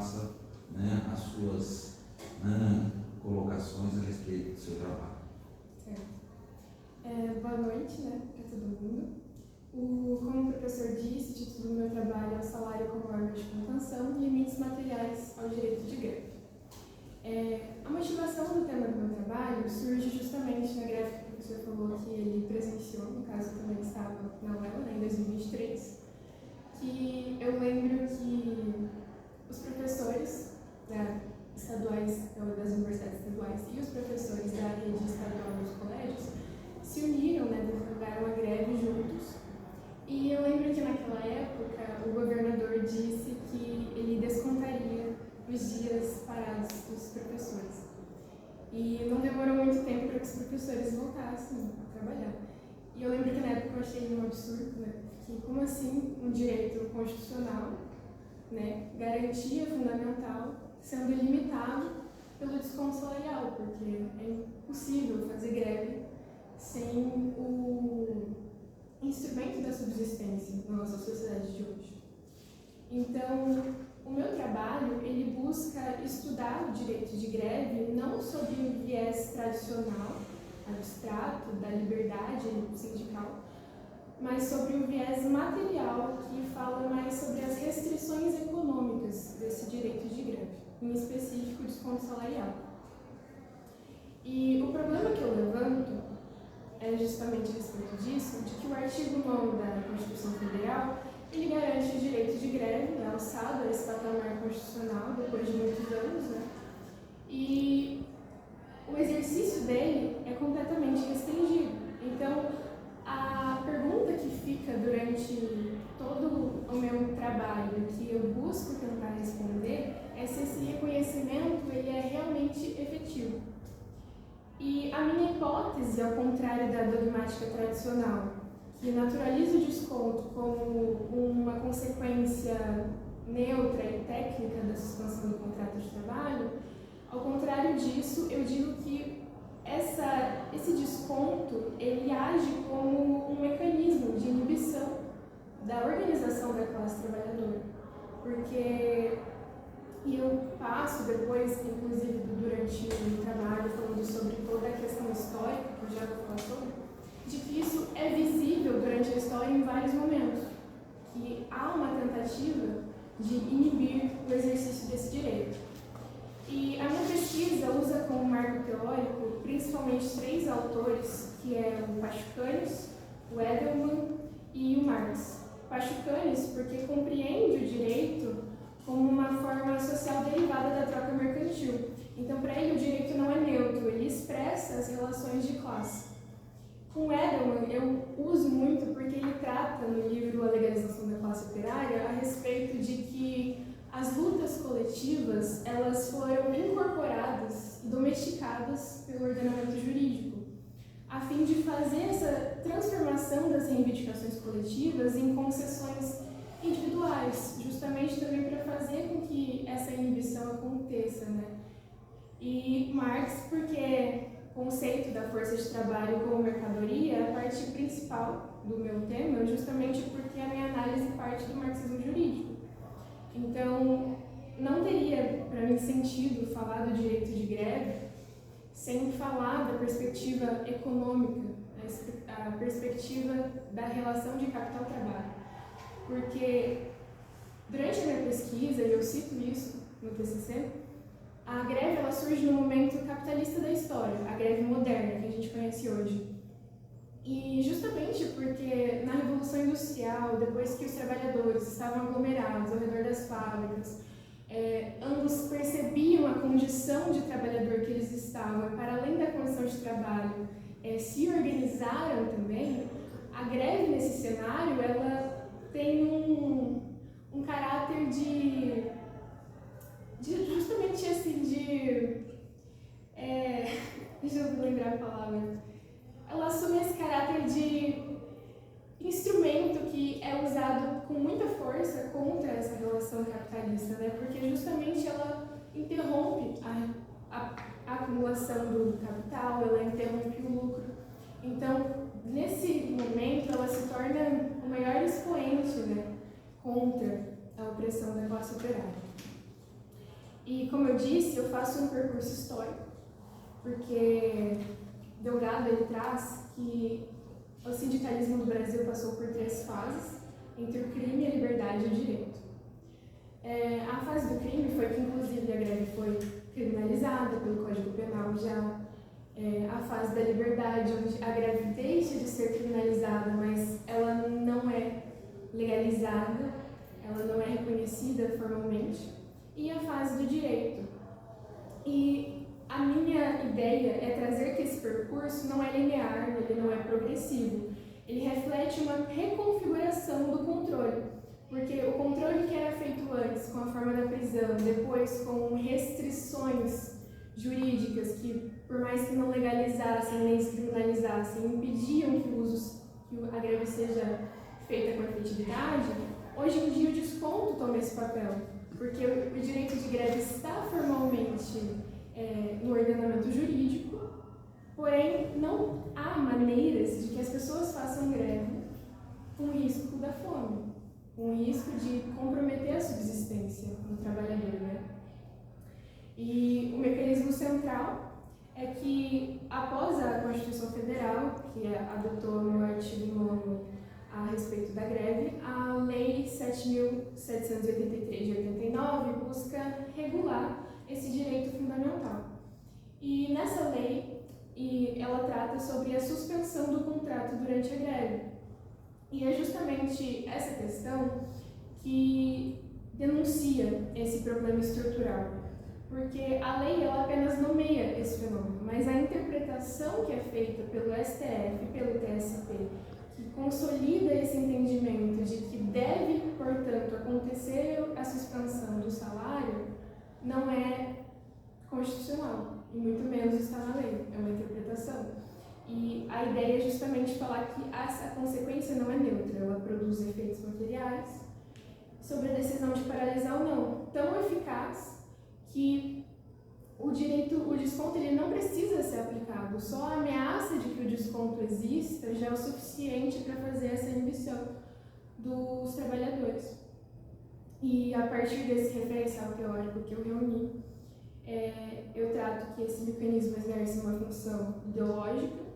faça, né, as suas colocações a respeito do seu trabalho. Boa noite, né, para todo mundo. Como o professor disse, o título do meu trabalho é o salário como órgão de contenção, limites materiais ao direito de greve. A motivação do tema do meu trabalho surge justamente na greve que o professor falou que ele presenciou, no caso eu também estava na UEL, né, em 2023, que eu lembro que os professores estaduais, das universidades estaduais e os professores da rede estadual dos colégios se uniram, né, declararam uma greve juntos. E eu lembro que naquela época o governador disse que ele descontaria os dias parados dos professores. E não demorou muito tempo para que os professores voltassem a trabalhar. E eu lembro que na época eu achei um absurdo, né, que como assim um direito constitucional, né, garantia fundamental, sendo limitado pelo desconto salarial, porque é impossível fazer greve sem o instrumento da subsistência na nossa sociedade de hoje. Então, o meu trabalho, ele busca estudar o direito de greve não sob o viés tradicional, abstrato, da liberdade sindical, mas sobre o viés material, que fala mais sobre as restrições econômicas desse direito de greve, em específico o desconto salarial. E o problema que eu levanto é justamente a respeito disso, de que o artigo 9º da Constituição Federal, ele garante o direito de greve, alçado a esse patamar constitucional depois de muitos anos, né? E o exercício dele é completamente restringido. Então, a pergunta que fica durante todo o meu trabalho, que eu busco tentar responder, é se esse reconhecimento ele é realmente efetivo. E a minha hipótese, ao contrário da dogmática tradicional, que naturaliza o desconto como uma consequência neutra e técnica da suspensão do contrato de trabalho, ao contrário disso, eu digo que esse desconto ele age como um mecanismo de inibição da organização da classe trabalhadora. Porque eu passo depois, inclusive durante o trabalho, falando sobre toda a questão histórica, que eu já vou falar sobre, de que isso é visível durante a história em vários momentos, que há uma tentativa de inibir o exercício desse direito. E a minha pesquisa usa como marco teórico principalmente 3 autores, que é o Pachucanes, o Edelman e o Marx. Pachucanes porque compreende o direito como uma forma social derivada da troca mercantil. Então, para ele, o direito não é neutro, ele expressa as relações de classe. Com Edelman, eu uso muito porque ele trata no livro A Legalização da Classe Operária a respeito de que as lutas coletivas, elas foram incorporadas e domesticadas pelo ordenamento jurídico, a fim de fazer essa transformação das reivindicações coletivas em concessões individuais, justamente também para fazer com que essa inibição aconteça, né? E Marx, porque o conceito da força de trabalho como mercadoria é a parte principal do meu tema, justamente porque a minha análise parte do marxismo jurídico. Então, não teria, para mim, sentido falar do direito de greve sem falar da perspectiva econômica, a perspectiva da relação de capital-trabalho. Porque, durante a minha pesquisa, e eu cito isso no TCC, a greve ela surge no momento capitalista da história, a greve moderna que a gente conhece hoje. E justamente porque na Revolução Industrial, depois que os trabalhadores estavam aglomerados ao redor das fábricas, ambos percebiam a condição de trabalhador que eles estavam, para além da condição de trabalho, se organizaram também, a greve nesse cenário, ela tem um caráter de justamente assim, deixa eu lembrar a palavra, ela assume esse caráter de instrumento que é usado com muita força contra essa relação capitalista, né? Porque justamente ela interrompe a acumulação do capital, ela interrompe o lucro. Então, nesse momento, ela se torna o maior expoente, né, contra a opressão da classe operária. E, como eu disse, eu faço um percurso histórico, porque Delgado ele traz que o sindicalismo do Brasil passou por 3 fases, entre o crime, a liberdade e o direito. A fase do crime foi que, inclusive, a greve foi criminalizada pelo Código Penal já. A fase da liberdade, onde a greve deixa de ser criminalizada, mas ela não é legalizada, ela não é reconhecida formalmente. E a fase do direito. E a minha ideia é trazer que esse percurso não é linear, ele não é progressivo. Ele reflete uma reconfiguração do controle, porque o controle que era feito antes com a forma da prisão, depois com restrições jurídicas que, por mais que não legalizassem nem descriminalizassem, impediam que a greve seja feita com efetividade, hoje em dia o desconto toma esse papel, porque o direito de greve está formalmente no ordenamento jurídico, porém não há maneiras de que as pessoas façam greve com risco da fome, com risco de comprometer a subsistência do trabalhador, né? E o mecanismo central é que, após a Constituição Federal, que adotou no artigo 9º a respeito da greve, a Lei 7.783 de 89 busca regular esse direito fundamental. E nessa lei, ela trata sobre a suspensão do contrato durante a greve. E é justamente essa questão que denuncia esse problema estrutural, porque a lei ela apenas nomeia esse fenômeno, mas a interpretação que é feita pelo STF e pelo TST, que consolida esse entendimento de que deve, portanto, acontecer a suspensão do salário, não é constitucional, e muito menos está na lei, é uma interpretação. E a ideia é justamente falar que essa consequência não é neutra, ela produz efeitos materiais sobre a decisão de paralisar ou não, tão eficaz que o desconto ele não precisa ser aplicado, só a ameaça de que o desconto exista já é o suficiente para fazer essa inibição dos trabalhadores. E a partir desse referencial teórico que eu reuni, eu trato que esse mecanismo exerce uma função ideológica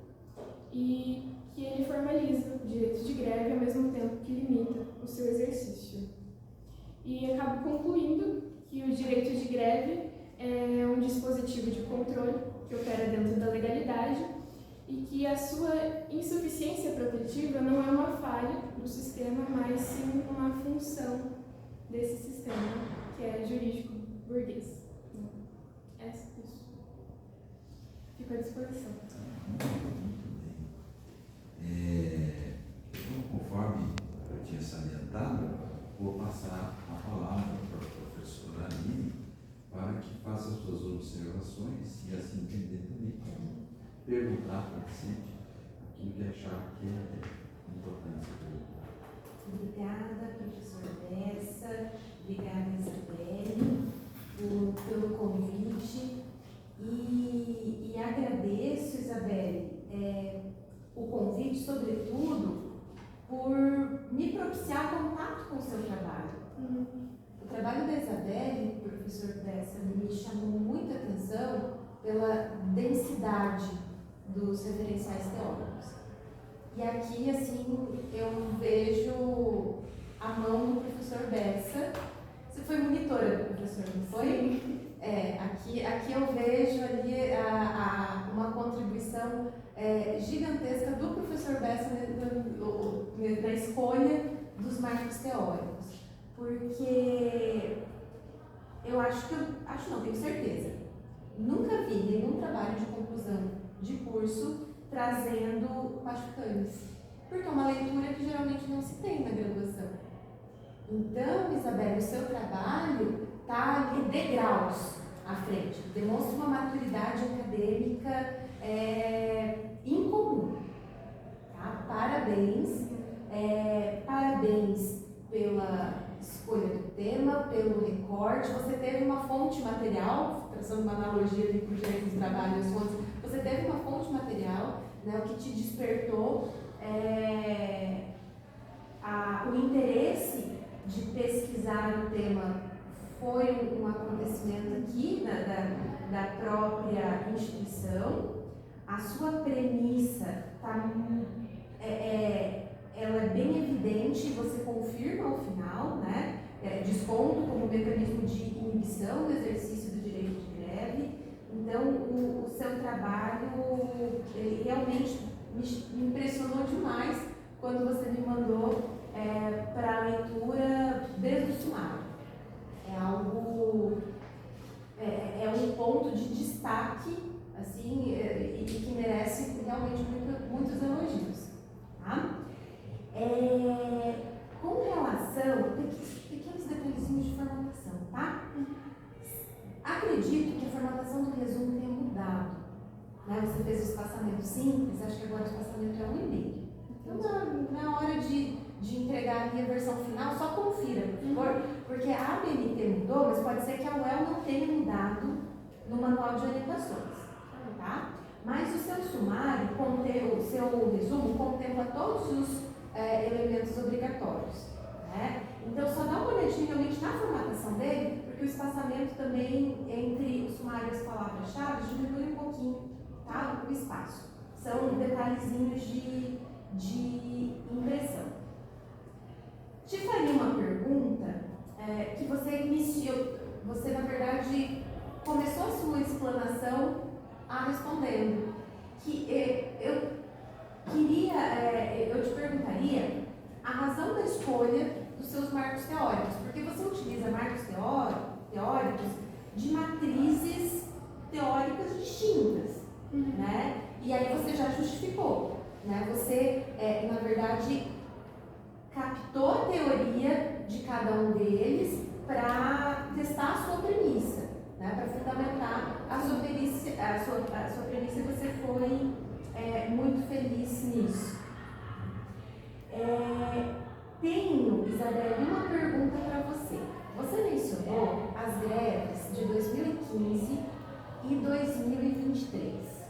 e que ele formaliza o direito de greve ao mesmo tempo que limita o seu exercício. E acabo concluindo que o direito de greve é um dispositivo de controle que opera dentro da legalidade e que a sua insuficiência protetiva não é uma falha do sistema, mas sim uma função desse sistema, que é jurídico burguês. É isso. Fico à disposição. Então, conforme eu tinha salientado, vou passar a palavra para a professora Aline para que faça as suas observações e, assim entender também, perguntar para você aquilo que achar que é importante. Obrigada, professor Bessa, obrigada, Isabelle, pelo convite e agradeço, Isabelle, o convite, sobretudo, por me propiciar contato com o seu trabalho. O trabalho da Isabelle, professor Bessa, me chamou muita atenção pela densidade dos referenciais teóricos. E aqui, assim, eu vejo a mão do professor Bessa. Você foi monitora do professor, não foi? Aqui eu vejo ali uma contribuição gigantesca do professor Bessa na escolha dos marcos teóricos. Porque tenho certeza, nunca vi nenhum trabalho de conclusão de curso trazendo Pachucanes, porque é uma leitura que geralmente não se tem na graduação. Então, Isabelle, o seu trabalho está ali degraus à frente, demonstra uma maturidade acadêmica incomum. Tá? Parabéns, parabéns pela escolha do tema, pelo recorte. Você teve uma fonte material, traçando uma analogia ali com o direito do trabalho e as fontes, você teve uma fonte material, né, o que te despertou o interesse de pesquisar o tema foi um acontecimento aqui da própria instituição. A sua premissa ela é bem evidente, você confirma ao final, né? Desconto como mecanismo de inibição do exercício do direito de greve. Então, o seu trabalho ele realmente me impressionou demais quando você me mandou para a leitura desde o sumário. É algo, é um ponto de destaque, assim, e que merece realmente muitos elogios. Tá? Com relação, pequenos detalhezinhos de formatação, tá? Acredito que a formatação do resumo tenha mudado. Né? Você fez o espaçamento simples, acho que agora o espaçamento é 1,5. Então, na hora de entregar aqui a versão final, só confira, por favor, porque a ABNT mudou, mas pode ser que a UEL não tenha mudado no manual de orientações. Tá? Mas o seu sumário, o seu resumo, contempla todos os elementos obrigatórios. Né? Então, só dá uma olhadinha realmente na formatação dele, porque o espaçamento também entre o sumário e as palavras-chave diminui um pouquinho, tá? O espaço. São detalhezinhos de impressão. Te faria uma pergunta que você iniciou, você na verdade começou a sua explanação respondendo, que eu te perguntaria a razão da escolha dos seus marcos teóricos, porque você utiliza marcos teóricos de matrizes teóricas distintas, né? E aí você já justificou, né? Você, na verdade, captou a teoria de cada um deles para testar a sua premissa, né? Para fundamentar a sua premissa, e você foi muito feliz nisso. Tenho, Isabelle, uma pergunta para você. Você mencionou as greves de 2015 e 2023.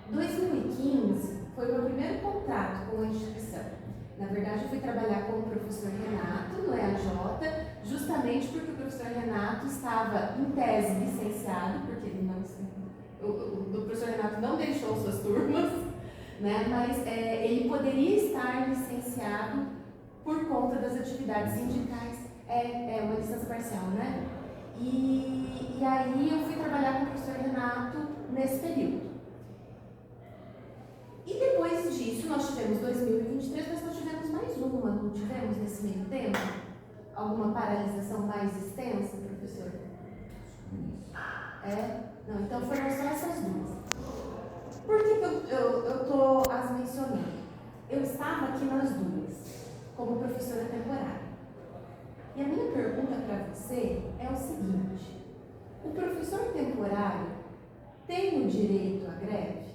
2015 foi o meu primeiro contato com a instituição. Na verdade, eu fui trabalhar com o professor Renato no EAJ, justamente porque o professor Renato estava em tese licenciado, porque ele não, o professor Renato não deixou suas turmas, né? Mas ele poderia estar licenciado por conta das atividades sindicais, uma licença parcial, né? E aí eu fui trabalhar com o professor Renato nesse período. E depois disso, nós tivemos 2023, mas nós tivemos mais uma, não tivemos nesse meio tempo? Alguma paralisação mais extensa, professor? Não, então foram só essas duas. Por que eu estou as mencionando? Eu estava aqui nas duas, como professora temporária. E a minha pergunta para você é o seguinte: o professor temporário tem o direito à greve?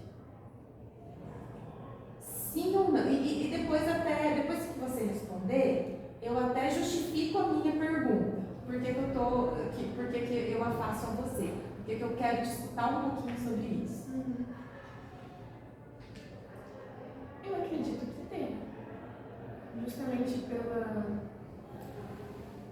Sim ou não? E depois que você responder, eu até justifico a minha pergunta. Por que eu a faço a você? Porque eu quero te escutar um pouquinho sobre isso. Eu acredito que tem. Justamente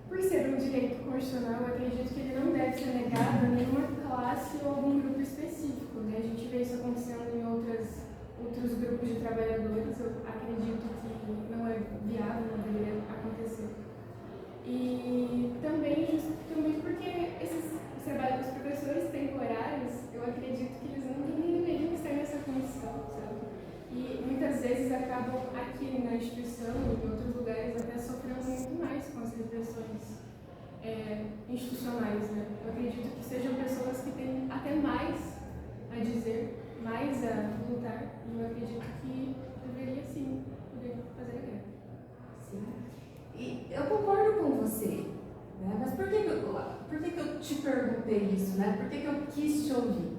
por ser um direito constitucional, eu acredito que ele não deve ser negado a nenhuma classe ou algum grupo específico. Né? A gente vê isso acontecendo em outros grupos de trabalhadores. Eu acredito que não é viável, não deveria acontecer. E também porque esses trabalhos dos professores temporários, eu acredito que eles não deveriam estar nessa condição, sabe? E muitas vezes acabam aqui na instituição, em outros lugares, até sofrendo muito mais com as repressões institucionais, né? Eu acredito que sejam pessoas que têm até mais a dizer, mais a lutar, e eu acredito que deveria sim poder fazer a greve. Sim. E eu concordo com você, né? Mas por que eu te perguntei isso, né? Por que eu quis te ouvir?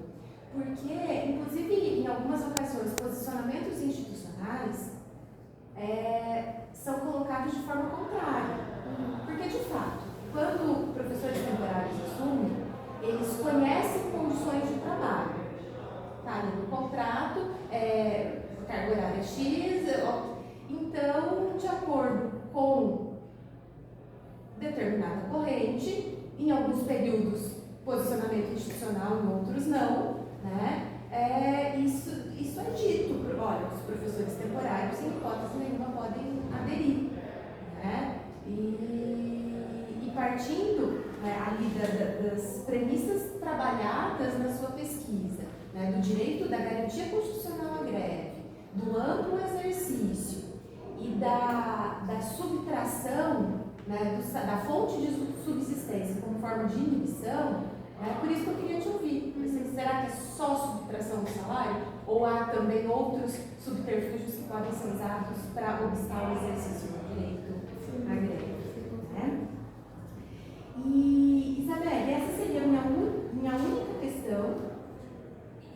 Porque, inclusive, em algumas ocasiões, posicionamentos institucionais são colocados de forma contrária. Porque, de fato, quando professores temporários assumem, eles conhecem condições de trabalho. Está ali no contrato, carga horária X, então, de acordo com determinada corrente, em alguns períodos posicionamento institucional, em outros não, né? Isso é dito, olha, os professores temporários em hipótese nenhuma podem aderir, né? E partindo, né, ali das premissas trabalhadas na sua pesquisa, né, do direito da garantia constitucional à greve, do amplo exercício e da subtração, né, da fonte de subsistência como forma de inibição, por isso que eu queria te ouvir. Será que é só subtração do salário? Ou há também outros subterfúgios que podem ser usados para obstar o exercício do direito à greve? Né? E, Isabelle, essa seria a minha única questão.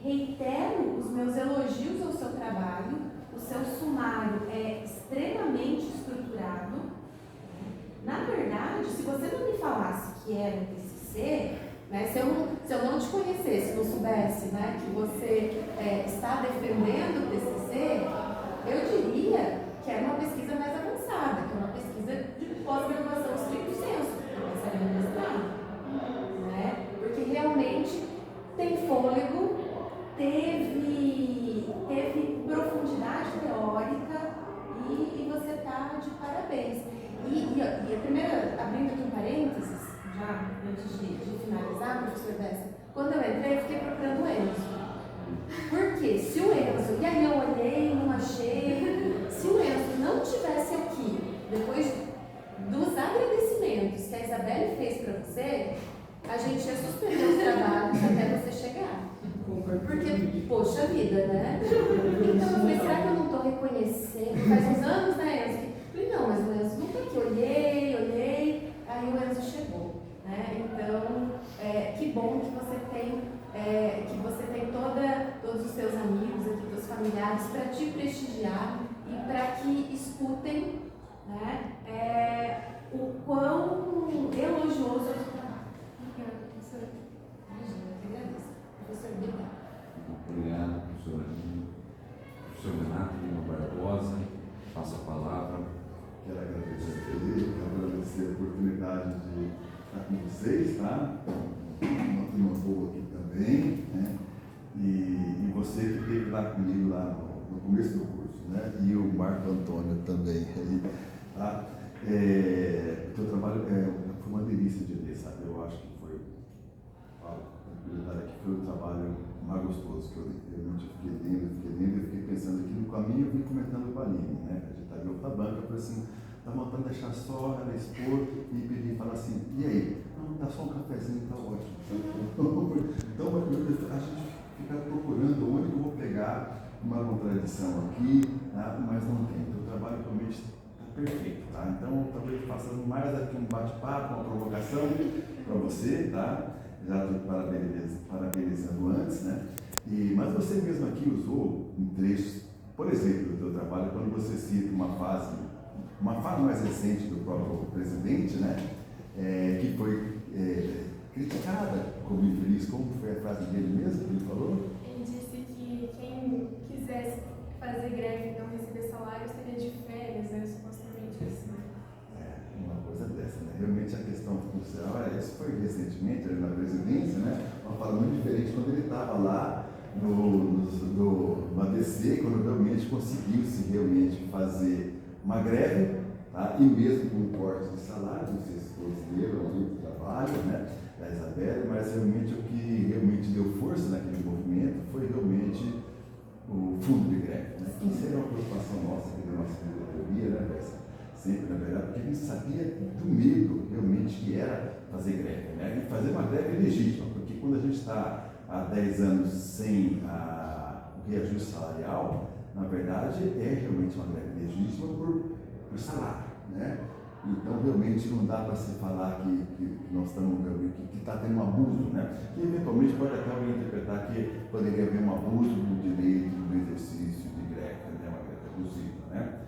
Reitero os meus elogios ao seu trabalho. O seu sumário é extremamente estruturado. Na verdade, se você não me falasse que era um TCC, né, se eu não te conhecesse, não soubesse, né, que você está defendendo o TCC, eu diria que era uma pesquisa mais avançada, que é uma pesquisa de pós-graduação estricto sensu, pensaria no mestrado, né, porque realmente tem fôlego, teve profundidade teórica e você está de parabéns. E a primeira, abrindo aqui um parênteses, já antes de finalizar, professor Bessa, quando eu entrei, eu fiquei procurando o Enzo. Porque se o Enzo, e aí eu olhei, não achei, se o Enzo não estivesse aqui, depois dos agradecimentos que a Isabelle fez para você, a gente ia suspender os trabalhos até você chegar. Porque, poxa vida, né? Então eu falei, será que eu não estou reconhecendo? Faz uns anos, né, Enzo? Eu falei, não, mas o Enzo não está aqui. Olhei, aí o Enzo chegou. Né? Então, que bom que você tem todos os seus amigos aqui, todos os familiares, para te prestigiar e para que escutem, né, o quão elogioso é o seu trabalho. Obrigada, professora. Imagina, eu que agradeço. Professor, obrigada. Obrigado, professora Aline. Professor Renato Lima Barbosa, passa a palavra. Quero agradecer a oportunidade de estar com vocês, tá? Uma turma boa aqui também, né? E você que esteve lá comigo lá no começo do curso, né? E o Marco Antônio também, tá? O teu trabalho foi uma delícia de ler, sabe? Eu acho que foi, que foi o trabalho mais gostoso que eu realmente fiquei lendo, eu fiquei pensando aqui no caminho, eu vim comentando com a Aline, né? A gente estava em outra banca, eu falei assim, tá vontade de deixar só ela expor e pedir, falar assim, e aí? Não, dá só um cafezinho, tá ótimo. Então a gente fica procurando onde eu vou pegar uma contradição aqui, tá? Mas não tem. O trabalho realmente está perfeito, tá? Então talvez façamos mais aqui um bate-papo, uma provocação para você, tá? Já estou parabenizando antes, né? Mas você mesmo aqui usou um trecho, por exemplo, do teu trabalho, quando você cita uma fase mais recente do próprio presidente, né? Que foi criticada como infeliz. Como foi a frase dele mesmo que ele falou? Ele disse que quem quisesse fazer greve e não receber salário seria de férias, né? Supostamente assim. Uma coisa dessa, né? Realmente a questão funcional, isso foi recentemente na presidência, né? Uma fala muito diferente quando ele estava lá no ADC, quando realmente conseguiu-se realmente fazer uma greve, tá? E mesmo com um corte de salário, não sei se todos leram ali o trabalho, né, da Isabelle, mas realmente o que realmente deu força naquele movimento foi realmente o fundo de greve, né? Que seria uma preocupação nossa aqui da nossa diretoria, né, Bessa? Sempre, na verdade, porque a gente sabia do medo realmente que era fazer greve, né? E fazer uma greve legítima, porque quando a gente está há 10 anos sem o reajuste salarial, na verdade é realmente uma greve legítima por salário, né? Então realmente não dá para se falar que nós estamos que está tendo um abuso, né? Que eventualmente pode até alguém interpretar que poderia haver um abuso do direito do exercício de greve, né? Uma greve abusiva, né?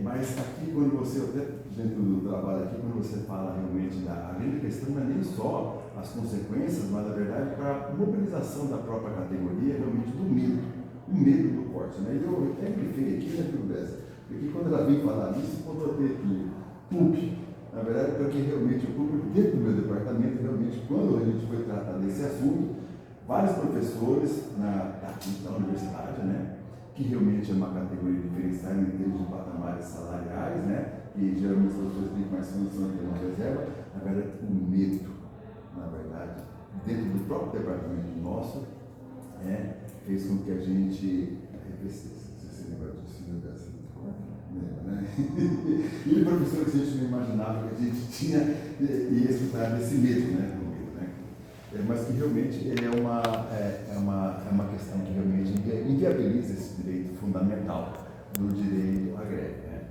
Mas aqui, quando você, até dentro do trabalho aqui, quando você fala realmente a grande questão não é nem só as consequências, mas na verdade para a mobilização da própria categoria, realmente do medo, o medo do corte, né? Eu até grifei aqui, né, Bessa? Porque quando ela veio falar disso, quando eu tenho aqui, PUC, Na verdade, porque realmente o público dentro do meu departamento, realmente, quando a gente foi tratar desse assunto, vários professores da universidade, né, que realmente é uma categoria diferenciada em termos de patamares salariais, né, e geralmente as pessoas têm mais condições de ter uma reserva, na verdade, o medo, na verdade, dentro do próprio departamento nosso, fez com que a gente revestesse esse negócio de ensino dessa né? E professores que a gente não imaginava que a gente tinha ia escutar desse medo, né? Do medo, né? Mas que realmente ele é uma questão que realmente inviabiliza esse direito fundamental do direito à greve, né?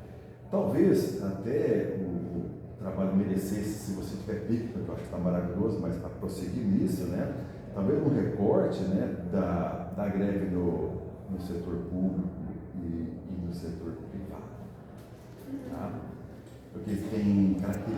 Talvez até o trabalho merecesse, se você tiver pico, porque eu acho que está maravilhoso, mas para prosseguir nisso, né? Talvez um recorte, né, da greve no setor público e no setor privado. Tá? Porque tem características